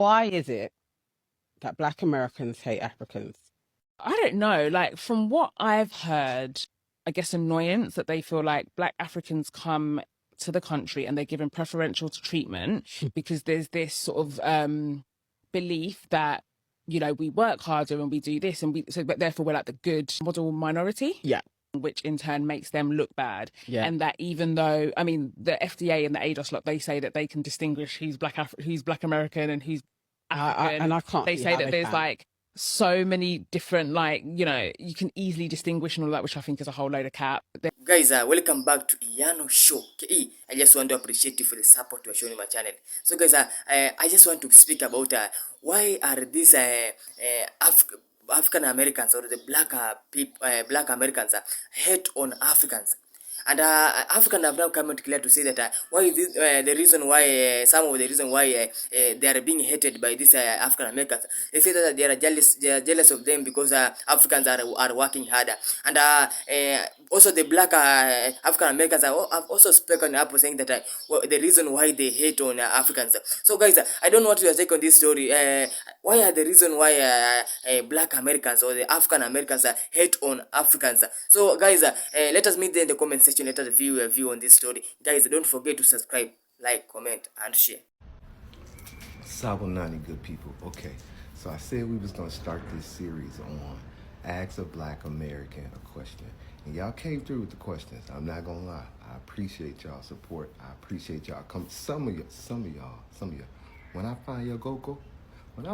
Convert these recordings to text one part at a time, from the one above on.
Why is it that Black Americans hate Africans? I don't know. Like from what I've heard, I guess annoyance that they feel like Black Africans come to the country and they're given preferential treatment because there's this sort of belief that we work harder and we do this and we so but therefore we're like the good model minority, Yeah, which in turn makes them look bad. yeah. And that even though, I mean, the FDA and the ADOS lot, they say that they can distinguish who's Black American and who's And African. I can't They see say how that they there's can. like so many different, like, you can easily distinguish and all that, which I think is a whole load of cap. Guys, welcome back to Iyano Show. Okay, I just want to appreciate you for the support you are showing my channel. So guys, I just want to speak about why are these African Americans or the black Americans hate on Africans. And African have now come out clear to say that why this, the reason why some of the reason why they are being hated by these African Americans. They say that they are jealous of them because Africans are working harder, and also the black African Americans have also spoken up saying that the reason why they hate on Africans. So guys, I don't know what your take on this story. Why are the reason why black Americans or the African Americans hate on Africans? So guys, let us meet there in the comment section. Let us view a view on this story. Guys, don't forget to subscribe, like, comment, and share. Sabonani, good people. Okay, so I said we was gonna start this series on Ask a Black American a Question, and y'all came through with the questions. I'm not gonna lie. I appreciate y'all support. I appreciate y'all come. Some of y'all. When I find your Goko, I'm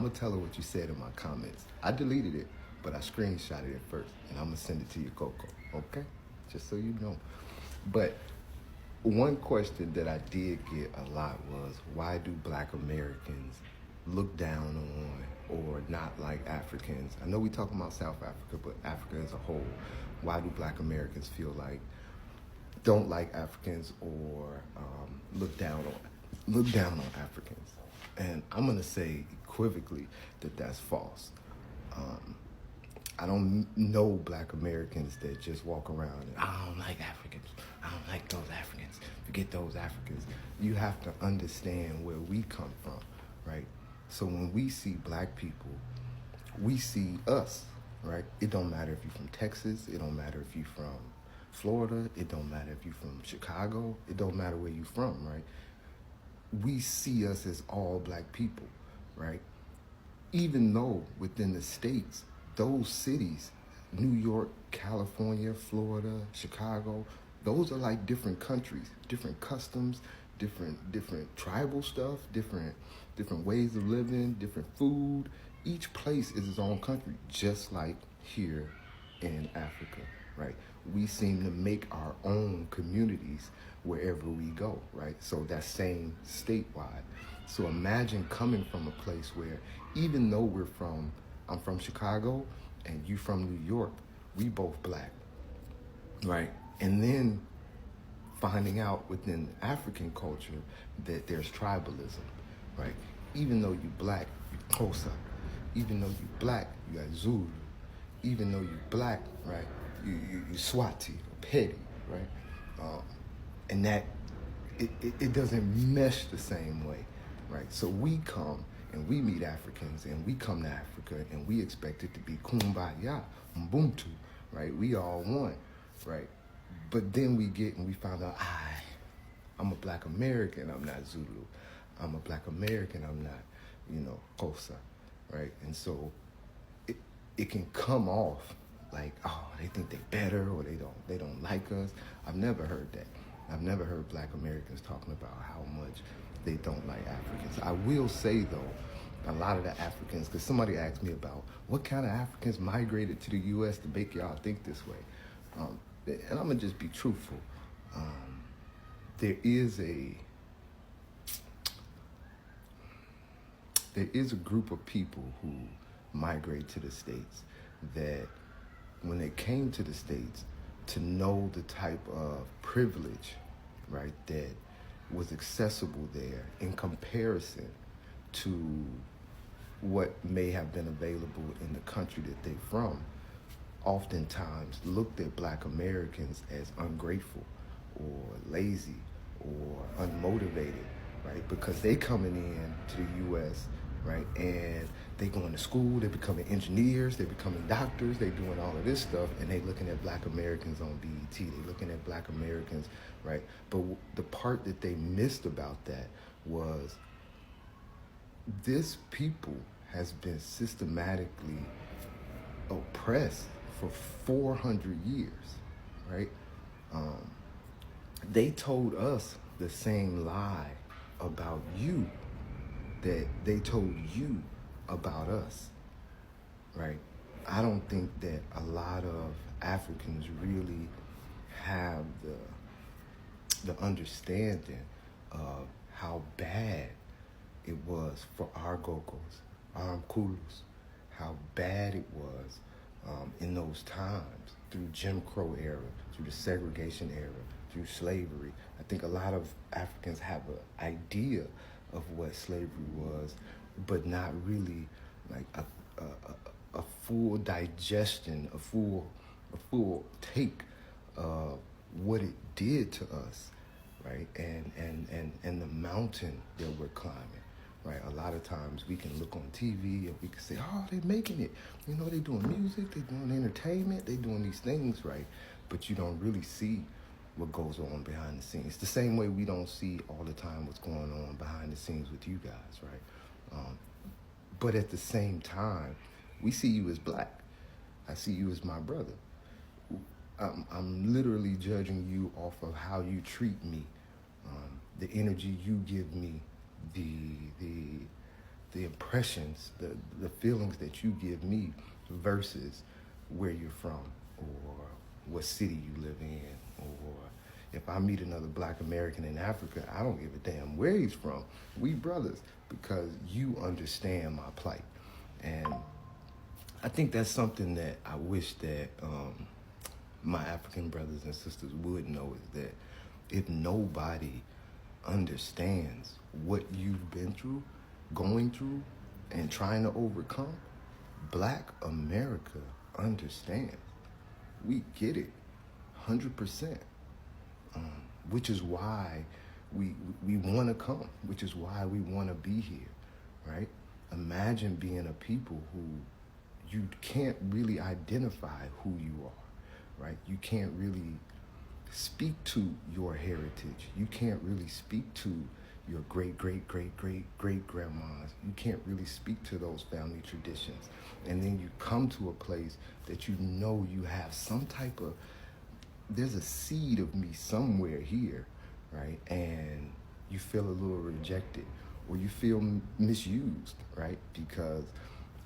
gonna tell her what you said in my comments. I deleted it, but I screenshotted it first, and I'm gonna send it to your Goko. Okay, just so you know. But one question that I did get a lot was, why do Black Americans look down on or not like Africans? I know we talking about South Africa, but Africa as a whole. Why do Black Americans feel like don't like Africans or look down on Africans? And I'm gonna say equivocally that that's false. I don't know Black Americans that just walk around and I don't like Africans. I don't like those Africans. Forget those Africans. You have to understand where we come from, right? So when we see Black people, we see us, right? It don't matter if you're from Texas. It don't matter if you're from Florida. It don't matter if you're from Chicago. It don't matter where you're from, right? We see us as all Black people, right? Even though within the states, those cities, New York, California, Florida, Chicago, those are like different countries, different customs, different tribal stuff, different ways of living, different food. Each place is its own country, just like here in Africa, right? We seem to make our own communities wherever we go, right? So that's same statewide. So imagine coming from a place where, even though I'm from Chicago and you from New York, we both Black, right? And then finding out within African culture that there's tribalism, right? Even though you Black, you Xhosa. Even though you Black, you got Zulu. Even though you Black, right, you Swati or Petty, right? And that it doesn't mesh the same way, right? So we come and we meet Africans and we come to Africa and we expect it to be kumbaya, ubuntu, right? We all one, right? But then we found out, I'm a Black American, I'm not Zulu. I'm a Black American, I'm not, Xhosa, right? And so it can come off like, oh, they think they're better or they don't like us. I've never heard that. I've never heard Black Americans talking about how much they don't like Africans. I will say though, a lot of the Africans, because somebody asked me about what kind of Africans migrated to the U.S. to make y'all think this way. And I'm gonna just be truthful. There is a group of people who migrate to the States that when they came to the States, to know the type of privilege, right, that was accessible there in comparison to what may have been available in the country that they're from, oftentimes looked at Black Americans as ungrateful or lazy or unmotivated, right? Because they coming in to the U.S., right? And they going to school, they becoming engineers, they becoming doctors, they doing all of this stuff, and they looking at Black Americans on BET, they looking at Black Americans, right? But the part that they missed about that was this people has been systematically oppressed for 400 years, right? They told us the same lie about you that they told you about us, right? I don't think that a lot of Africans really have the understanding of how bad it was for our Gogos, our Mkulus, how bad it was in those times, through Jim Crow era, through the segregation era, through slavery. I think a lot of Africans have an idea of what slavery was, but not really like a full digestion, a full take of what it did to us, right? And the mountain that we're climbing, right? A lot of times we can look on TV and we can say, oh, they're making it. You know, they're doing music, they're doing entertainment, they're doing these things, right? But you don't really see what goes on behind the scenes. The same way we don't see all the time what's going on behind the scenes with you guys, right? But at the same time, we see you as Black. I see you as my brother. I'm literally judging you off of how you treat me, the energy you give me, the impressions, the feelings that you give me versus where you're from or what city you live in, or if I meet another Black American in Africa, I don't give a damn where he's from. We brothers, because you understand my plight. And I think that's something that I wish that my African brothers and sisters would know, is that if nobody understands what you've been through, going through, and trying to overcome, Black America understands. We get it, 100%. Which is why we want to come, which is why we want to be here, right? Imagine being a people who you can't really identify who you are, right? You can't really speak to your heritage. You can't really speak to your great-great-great-great-great-grandmas. You can't really speak to those family traditions. And then you come to a place that you know you have some type of, there's a seed of me somewhere here, right? And you feel a little rejected, or you feel misused, right? Because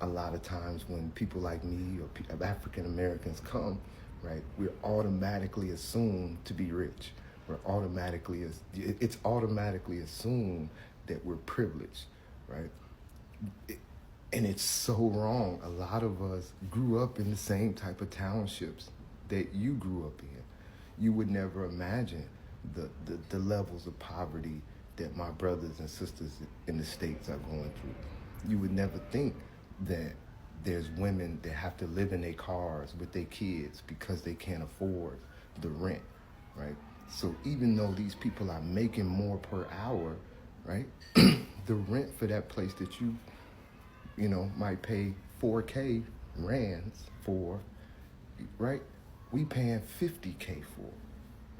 a lot of times when people like me or African Americans come, right, we're automatically assumed to be rich. It's automatically assumed that we're privileged, right? And it's so wrong. A lot of us grew up in the same type of townships that you grew up in. You would never imagine the levels of poverty that my brothers and sisters in the States are going through. You would never think that there's women that have to live in their cars with their kids because they can't afford the rent, right? So even though these people are making more per hour, right, the rent for that place that you might pay 4K rands for, right, we paying 50K for,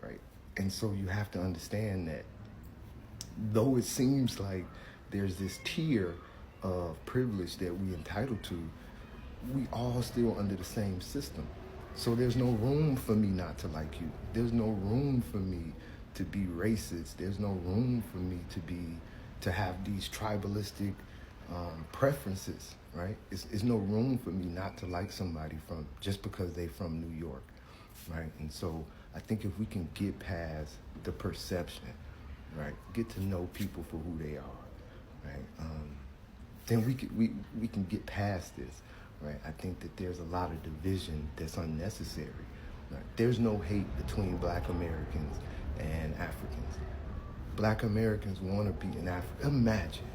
right? And so you have to understand that though it seems like there's this tier of privilege that we entitled to, we all still under the same system. So there's no room for me not to like you. There's no room for me to be racist. There's no room for me to have these tribalistic preferences, right? It's no room for me not to like somebody just because they from New York, right? And so I think if we can get past the perception, right, get to know people for who they are, right, then we can get past this, right? I think that there's a lot of division that's unnecessary. Right? There's no hate between Black Americans and Africans. Black Americans want to be in Africa. Imagine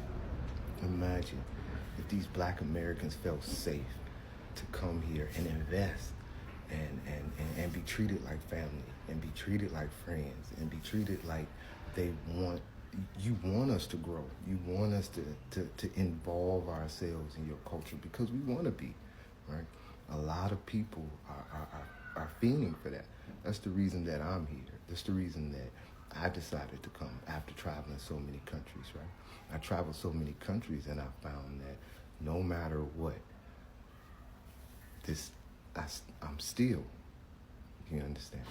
if these Black Americans felt safe to come here and invest and be treated like family, and be treated like friends, and be treated like they want you want us to grow. You want us to involve ourselves in your culture because we want to be, right? A lot of people are fiending for that. That's the reason that I'm here. That's the reason that I decided to come after traveling so many countries, right? I traveled so many countries and I found that no matter what, I'm still, you understand?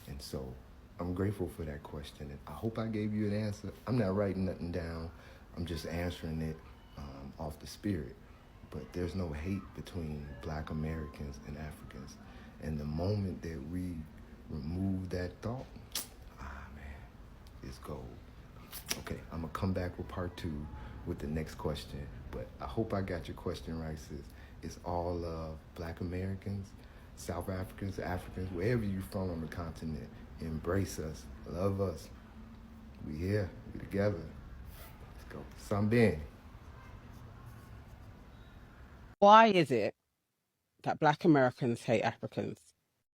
And so I'm grateful for that question. And I hope I gave you an answer. I'm not writing nothing down. I'm just answering it off the spirit. But there's no hate between Black Americans and Africans. And the moment that we remove that thought, man, it's gold. Okay, I'm going to come back with part 2 with the next question. But I hope I got your question right, sis. It's all Black Americans, South Africans, Africans, wherever you're from on the continent. Embrace us. Love us. We here. We together. Let's go. Sambin. Why is it that Black Americans hate Africans?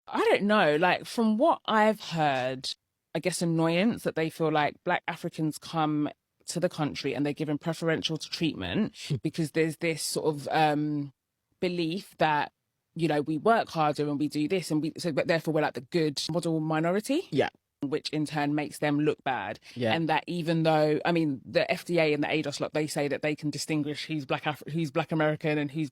I don't know. Like, from what I've heard, I guess annoyance that they feel like Black Africans come to the country and they're given preferential treatment because there's this sort of belief that, you know, we work harder and we do this, and but therefore we're like the good model minority. Yeah. Which in turn makes them look bad. Yeah. And that even though, I mean, the FDA and the ADOS lot, they say that they can distinguish who's Black American and who's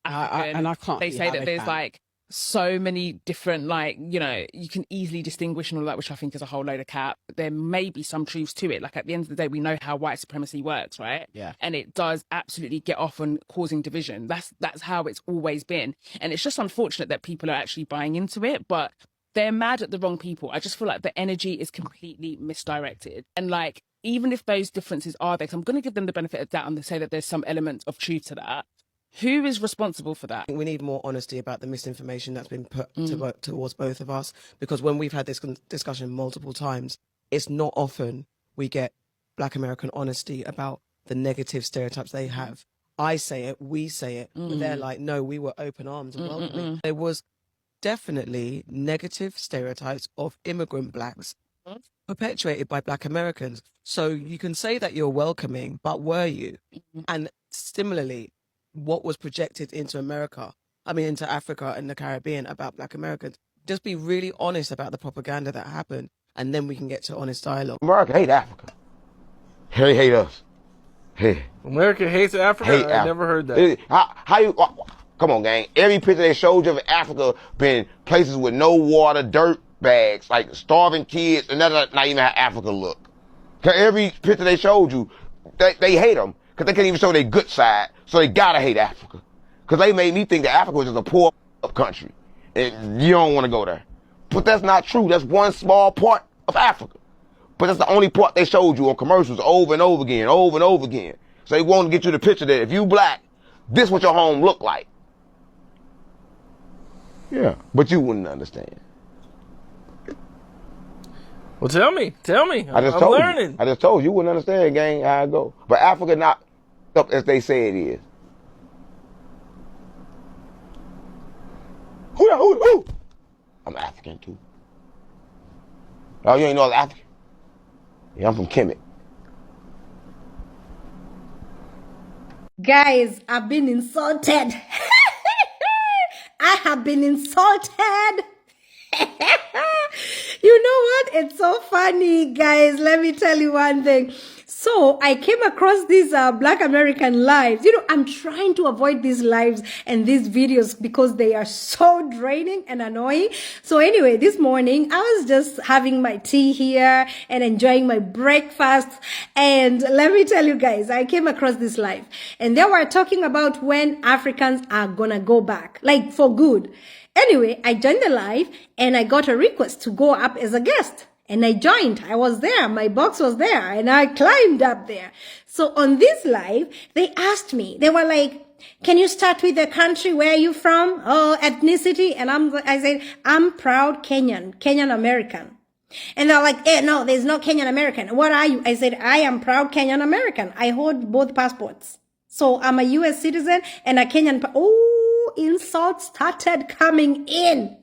African. And I can't. They say that they there's can. like so many different, like, you know, you can easily distinguish and all that, which I think is a whole load of cap. There may be some truths to it. Like, at the end of the day, we know how white supremacy works, right? Yeah. And it does absolutely get off on causing division. That's how it's always been. And it's just unfortunate that people are actually buying into it, but they're mad at the wrong people. I just feel like the energy is completely misdirected. And like, even if those differences are there, 'cause I'm going to give them the benefit of doubt and say that there's some element of truth to that. Who is responsible for that? We need more honesty about the misinformation that's been put towards both of us, because when we've had this discussion multiple times, it's not often we get Black American honesty about the negative stereotypes they have. I say it, we say it, but they're like, no, we were open arms and welcoming. There was definitely negative stereotypes of immigrant Blacks perpetuated by Black Americans. So you can say that you're welcoming, but were you? And similarly, what was projected into into Africa and the Caribbean about Black Americans. Just be really honest about the propaganda that happened, and then we can get to honest dialogue. America hate Africa. They hate us. Hey. America hates Africa? Hate I never heard that. How you... Come on, gang. Every picture they showed you of Africa been places with no water, dirt bags, like starving kids, and that's not even how Africa look. Cause every picture they showed you, they hate them. Cause they can't even show their good side, so they gotta hate Africa. Cause they made me think that Africa was just a poor country, and you don't want to go there. But that's not true. That's one small part of Africa. But that's the only part they showed you on commercials over and over again, over and over again. So they want to get you the picture that if you Black, this what your home look like. Yeah, but you wouldn't understand. Well, tell me. I'm learning. I just told you, you wouldn't understand, gang, how I go. But Africa not up as they say it is. Who? I'm African too. Oh, you ain't know I was African? Yeah, I'm from Kemet. Guys, I've been insulted. I have been insulted. You know what? It's so funny, guys. Let me tell you one thing. So I came across these Black American lives. You know, I'm trying to avoid these lives and these videos because they are so draining and annoying. So anyway, this morning I was just having my tea here and enjoying my breakfast. And let me tell you guys, I came across this live and they were talking about when Africans are gonna go back, like for good. Anyway, I joined the live and I got a request to go up as a guest. And I joined. I was there. My box was there. And I climbed up there. So on this live, they asked me, they were like, can you start with the country? Where are you from? Oh, ethnicity. And I said, I'm proud Kenyan American. And they're like, no, there's no Kenyan American. What are you? I said, I am proud Kenyan American. I hold both passports. So I'm a US citizen and a Kenyan. Insults started coming in.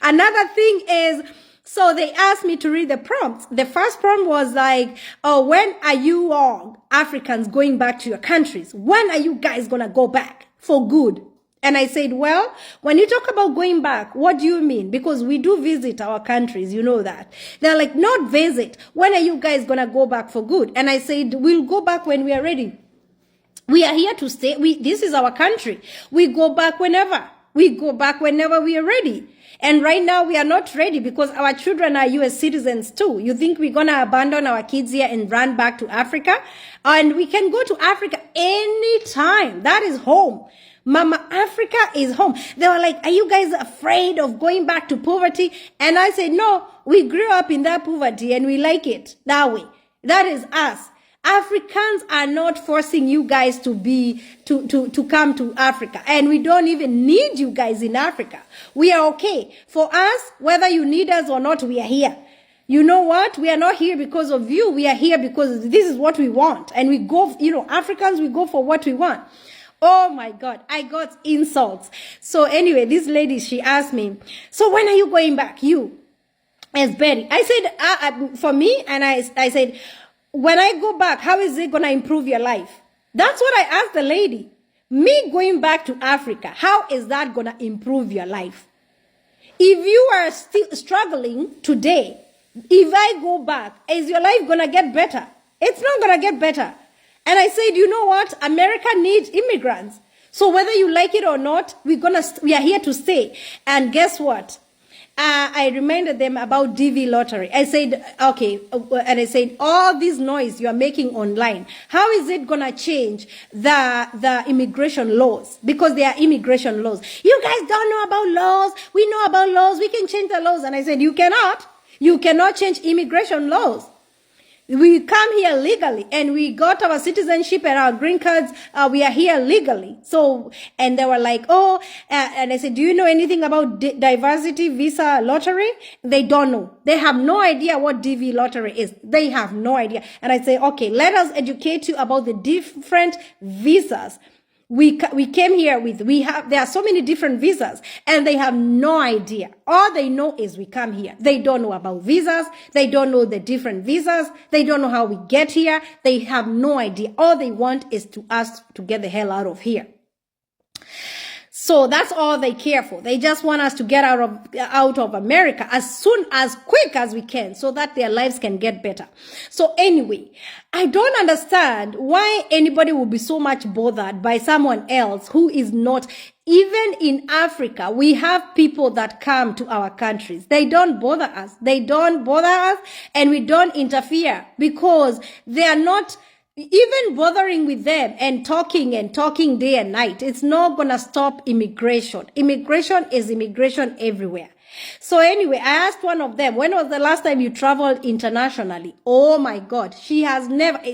Another thing is, So they asked me to read the prompts. The first prompt was like, oh, when are you all Africans going back to your countries? When are you guys going to go back for good? And I said, well, when you talk about going back, what do you mean? Because we do visit our countries, you know that. They're like, not visit. When are you guys going to go back for good? And I said, we'll go back when we are ready. We are here to stay. This is our country. We go back whenever. We go back whenever we are ready. And right now we are not ready because our children are US citizens too. You think we're going to abandon our kids here and run back to Africa? And we can go to Africa anytime. That is home. Mama, Africa is home. They were like, are you guys afraid of going back to poverty? And I said, no, we grew up in that poverty and we like it that way. That is us. Africans are not forcing you guys to come to Africa. And we don't even need you guys in Africa. We are okay. For us, whether you need us or not, we are here. You know what? We are not here because of you. We are here because this is what we want. And we go, Africans, we go for what we want. Oh my God, I got insults. So anyway, this lady, she asked me, so when are you going back? You, as Betty. I said, for me, and I said, when I go back, how is it going to improve your life? That's what I asked the lady. Me going back to Africa, how is that going to improve your life? If you are still struggling today, if I go back, is your life going to get better? It's not going to get better. And I said, you know what? America needs immigrants. So whether you like it or not, we are here to stay. And guess what? I reminded them about DV lottery. I said, okay, and I said, all this noise you are making online, how is it going to change the immigration laws? Because there are immigration laws. You guys don't know about laws. We know about laws. We can change the laws. And I said, you cannot. You cannot change immigration laws. We come here legally and we got our citizenship and our green cards. We are here legally. So, and they were like, oh, and I said, do you know anything about diversity visa lottery? They don't know. They have no idea what DV lottery is. They have no idea. And I say, okay, let us educate you about the different visas. We came here with, there are so many different visas and they have no idea. All they know is we come here. They don't know about visas. They don't know the different visas. They don't know how we get here. They have no idea. All they want is to us to get the hell out of here. So that's all they care for. They just want us to get out of America as quick as we can so that their lives can get better. So anyway, I don't understand why anybody would be so much bothered by someone else who is not. Even in Africa, we have people that come to our countries. They don't bother us. They don't bother us and we don't interfere because they are not even bothering with them and talking day and night. It's not going to stop immigration. Immigration is immigration everywhere. So anyway, I asked one of them, when was the last time you traveled internationally? Oh my God. She was like,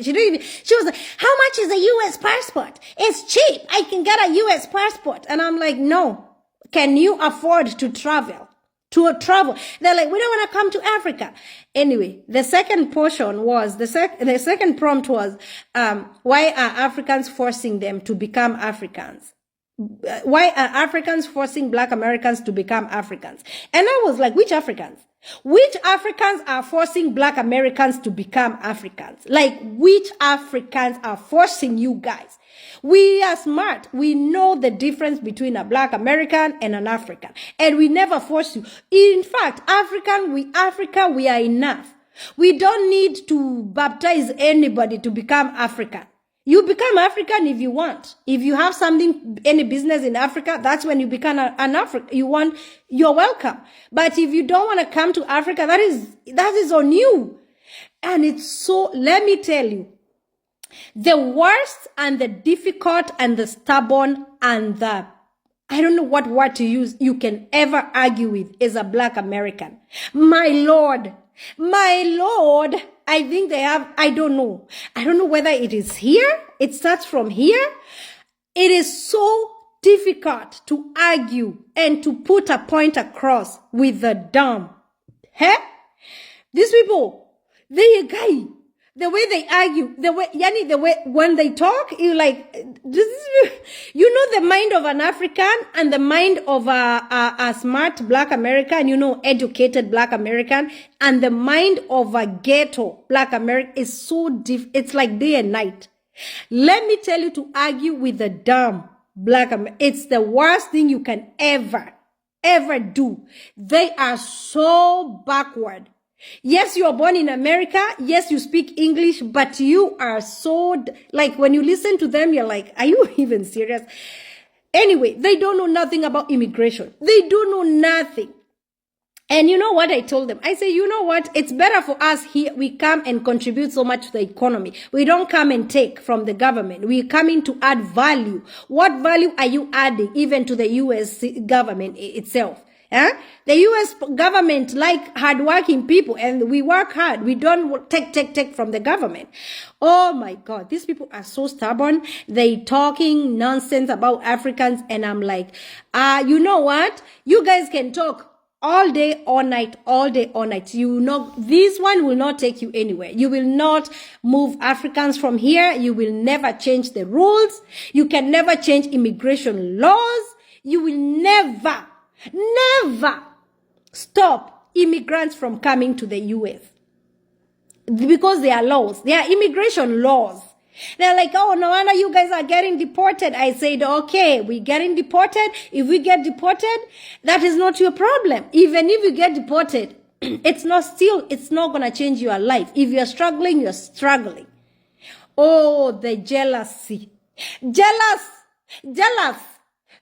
how much is a US passport? It's cheap. I can get a US passport. And I'm like, no. Can you afford to travel? They're like, we don't want to come to Africa. Anyway, the second portion was, the second prompt was, why are Africans forcing them to become Africans? Why are Africans forcing Black Americans to become Africans? And I was like, which Africans? Which Africans are forcing Black Americans to become Africans? Like, which Africans are forcing you guys? We are smart. We know the difference between a Black American and an African. And we never force you. In fact, Africa, we are enough. We don't need to baptize anybody to become African. You become African if you want. If you have any business in Africa, that's when you become an African. You're welcome. But if you don't want to come to Africa, that is on you. And it's so, let me tell you, the worst and the difficult and the stubborn and the, I don't know what word to use, you can ever argue with is a Black American. My Lord, I think they have, I don't know whether it is here, it starts from here. It is so difficult to argue and to put a point across with the dumb. These people, the way they argue, the way when they talk, you like, this is, you know, the mind of an African and the mind of a smart Black American, you know, educated Black American, and the mind of a ghetto Black American is so it's like day and night. Let me tell you, to argue with the dumb Black American, it's the worst thing you can ever do. They are so backward. Yes, you are born in America. Yes, you speak English, but you are so, like, when you listen to them, you're like, are you even serious? Anyway, they don't know nothing about immigration. They do know nothing. And you know what I told them? I say, you know what? It's better for us here. We come and contribute so much to the economy. We don't come and take from the government. We come in to add value. What value are you adding even to the U.S. government itself? The U.S. government like hardworking people, and we work hard. We don't take from the government. Oh my God, these people are so stubborn. They talking nonsense about Africans, and I'm like, you know what? You guys can talk all day, all night, all day, all night. You know, this one will not take you anywhere. You will not move Africans from here. You will never change the rules. You can never change immigration laws. You will never stop immigrants from coming to the U.S. because there are laws. There are immigration laws. They're like, oh, no wonder you guys are getting deported. I said, okay, we're getting deported. If we get deported, that is not your problem. Even if you get deported, it's not going to change your life. If you're struggling, you're struggling. Oh, the jealousy. Jealous.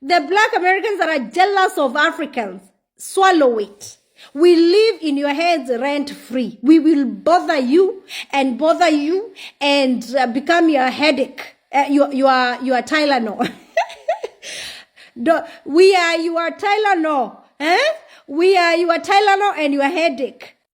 The Black Americans that are jealous of Africans, swallow it. We live in your heads rent free. We will bother you and become your headache. You are Tylenol. We are your Tylenol. We are your Tylenol and your headache.